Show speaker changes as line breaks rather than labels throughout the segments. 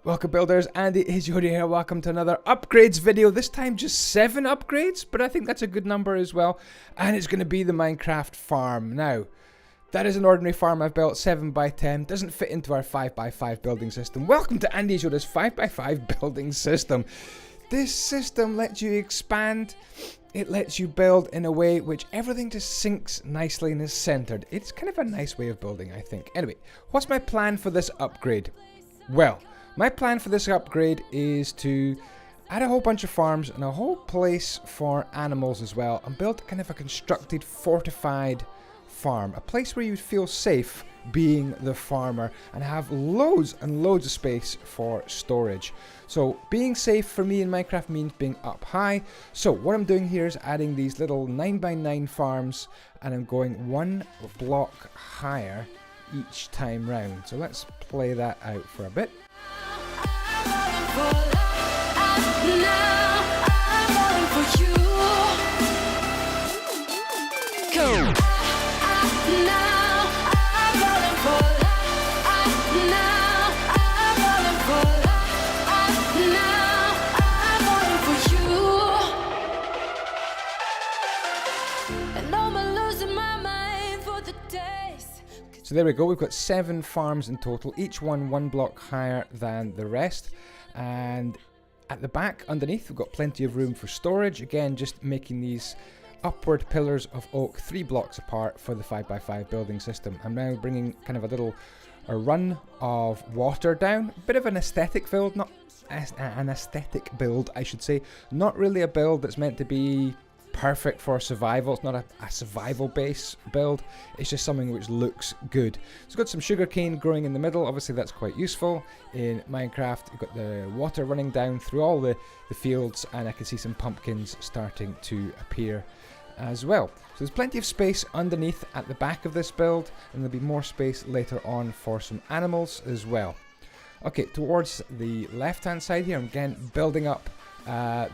Welcome builders, Andyisyoda here. Welcome to another upgrades video. This time just 7 upgrades, but I think that's a good number as well. And it's going to be the Minecraft farm. Now, that is an ordinary farm I've built, 7x10. Doesn't fit into our 5x5 building system. Welcome to Andyisyoda's 5x5 building system. This system lets you expand. It lets you build in a way which everything just syncs nicely and is centered. It's kind of a nice way of building, I think. Anyway, what's my plan for this upgrade? Well, my plan for this upgrade is to add a whole bunch of farms and a whole place for animals as well, and build kind of a constructed, fortified farm. A place where you feel safe being the farmer and have loads and loads of space for storage. So being safe for me in Minecraft means being up high. So what I'm doing here is adding these little 9x9 farms, and I'm going 1 block higher each time round. So let's play that out for a bit. So there we go, we've got 7 farms in total, each one block higher than the rest. And at the back, underneath, we've got plenty of room for storage. Again, just making these upward pillars of oak 3 blocks apart for the 5x5 building system. I'm now bringing kind of a run of water down. A bit of an aesthetic build, I should say. Not really a build that's meant to be perfect for survival. It's not a survival base build. It's just something which looks good. It's got some sugarcane growing in the middle. Obviously that's quite useful in Minecraft. You've got the water running down through all the fields, and I can see some pumpkins starting to appear as well. So there's plenty of space underneath at the back of this build, and there'll be more space later on for some animals as well. Okay, towards the left hand side here, I'm again building up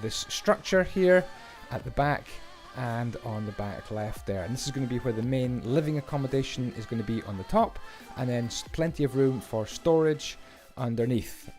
this structure here at the back and on the back left there, and this is going to be where the main living accommodation is going to be on the top, and then plenty of room for storage underneath.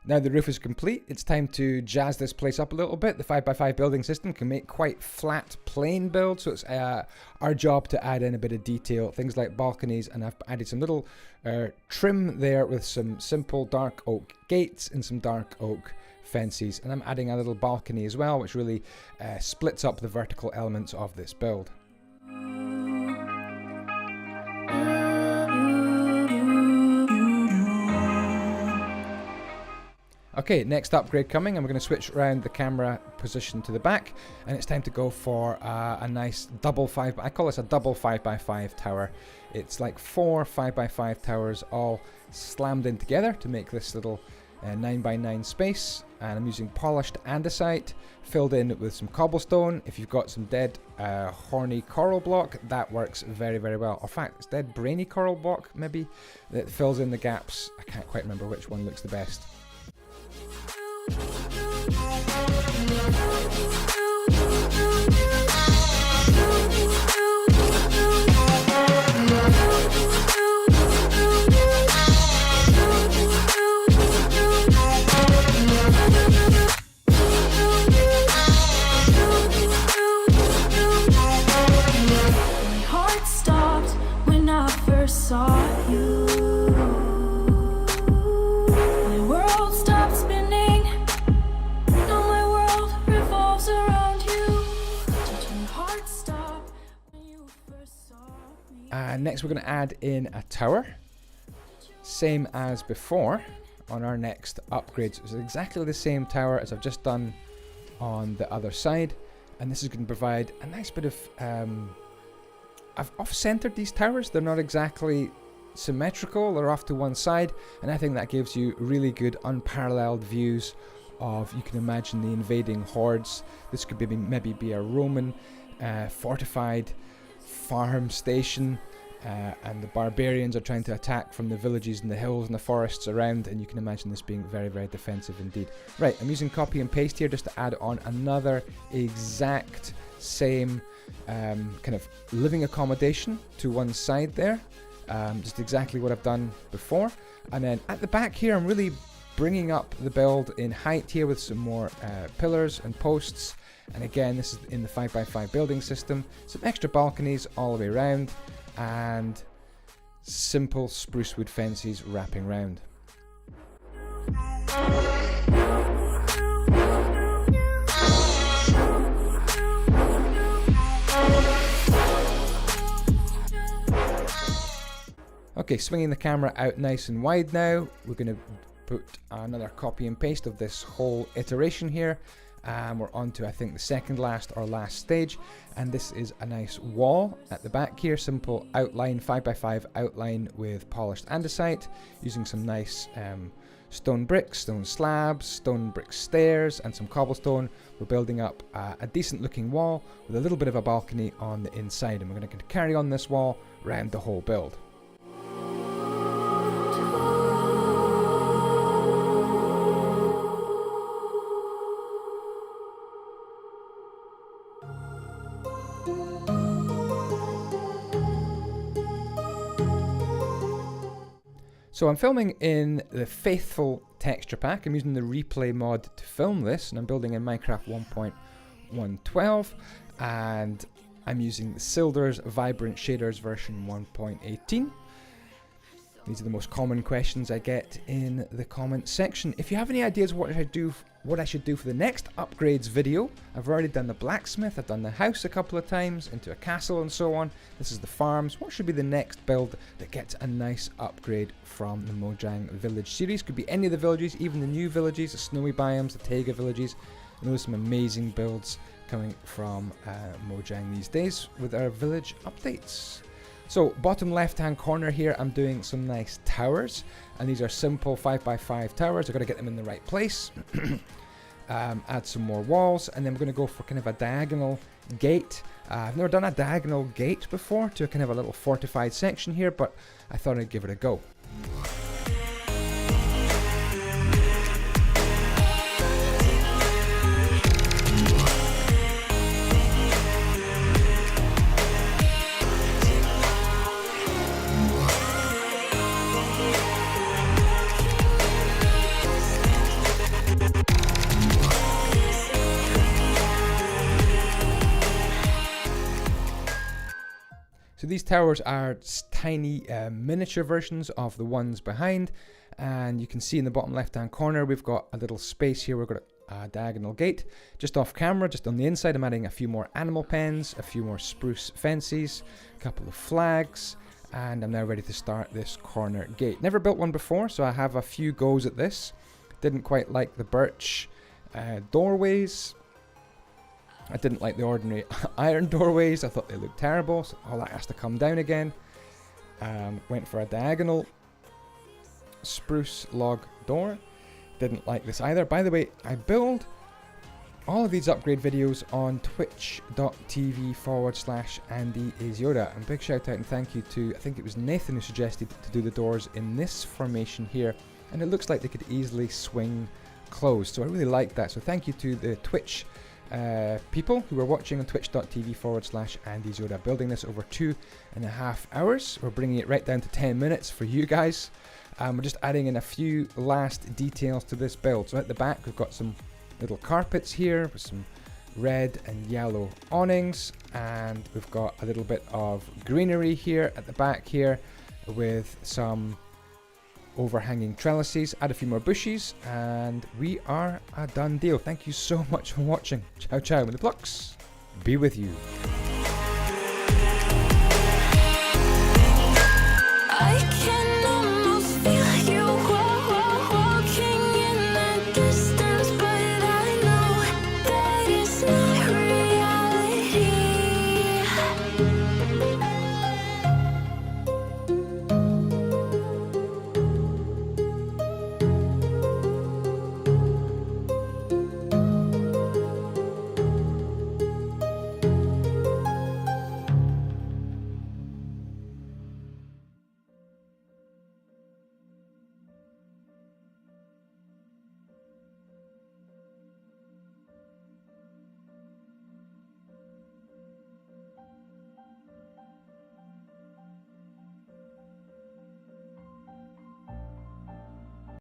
Now the roof is complete, it's time to jazz this place up a little bit. The 5x5 building system can make quite flat, plain builds, so it's our job to add in a bit of detail, things like balconies, and I've added some little trim there with some simple dark oak gates and some dark oak fences, and I'm adding a little balcony as well, which really splits up the vertical elements of this build. Okay, next upgrade coming, and we're going to switch around the camera position to the back, and it's time to go for a nice double 5, I call this a double 5x5 tower. It's like 4 5x5 towers all slammed in together to make this little 9x9 space, and I'm using polished andesite filled in with some cobblestone. If you've got some dead horny coral block, that works very, very well. In fact, it's dead brainy coral block maybe that fills in the gaps. I can't quite remember which one looks the best.
My heart stopped when I first saw you.
Next we're going to add in a tower, same as before on our next upgrade. So it's exactly the same tower as I've just done on the other side, and this is going to provide a nice bit of I've off-centered these towers. They're not exactly symmetrical, they're off to one side, and I think that gives you really good unparalleled views of, you can imagine, the invading hordes. This could maybe be a Roman fortified farm station, and the barbarians are trying to attack from the villages and the hills and the forests around, and you can imagine this being very, very defensive indeed. Right, I'm using copy and paste here just to add on another exact same kind of living accommodation to one side there. Just exactly what I've done before. And then at the back here, I'm really bringing up the build in height here with some more pillars and posts. And again, this is in the 5x5 building system. Some extra balconies all the way around, and simple spruce wood fences wrapping around. Okay, swinging the camera out nice and wide now. We're going to put another copy and paste of this whole iteration here. And we're on to, I think, the second last or last stage. And this is a nice wall at the back here. Simple outline, 5x5 outline with polished andesite, using some nice stone bricks, stone slabs, stone brick stairs, and some cobblestone. We're building up a decent looking wall with a little bit of a balcony on the inside. And we're going to carry on this wall around the whole build. So I'm filming in the faithful texture pack. I'm using the replay mod to film this, and I'm building in Minecraft 1.112, and I'm using the SILDURS Vibrant Shaders version 1.18. These are the most common questions I get in the comment section. If you have any ideas what I should do for the next upgrades video, I've already done the blacksmith, I've done the house a couple of times, into a castle and so on. This is the farms. What should be the next build that gets a nice upgrade from the Mojang village series? Could be any of the villages, even the new villages, the snowy biomes, the taiga villages. I know there's some amazing builds coming from Mojang these days with our village updates. So bottom left hand corner here, I'm doing some nice towers, and these are simple 5x5 towers. I've got to get them in the right place. Add some more walls, and then we're going to go for kind of a diagonal gate. I've never done a diagonal gate before to a kind of a little fortified section here, but I thought I'd give it a go. So these towers are tiny miniature versions of the ones behind, and you can see in the bottom left hand corner we've got a little space here. We've got a diagonal gate. Just off camera, just on the inside, I'm adding a few more animal pens, a few more spruce fences, a couple of flags, and I'm now ready to start this corner gate. Never built one before, so I have a few goes at this. Didn't quite like the birch doorways. I didn't like the ordinary iron doorways. I thought they looked terrible, so all that has to come down again. Went for a diagonal spruce log door. Didn't like this either. By the way, I build all of these upgrade videos on twitch.tv/Andyisyoda. And big shout out and thank you to, I think it was Nathan who suggested to do the doors in this formation here. And it looks like they could easily swing closed. So I really like that. So thank you to the Twitch people who are watching on twitch.tv/Andyisyoda, building this over 2.5 hours. We're bringing it right down to 10 minutes for you guys. We're just adding in a few last details to this build. So at the back we've got some little carpets here with some red and yellow awnings, and we've got a little bit of greenery here at the back here with some overhanging trellises. Add a few more bushes, and we are a done deal. Thank you so much for watching. Ciao ciao, and the plucks be with you.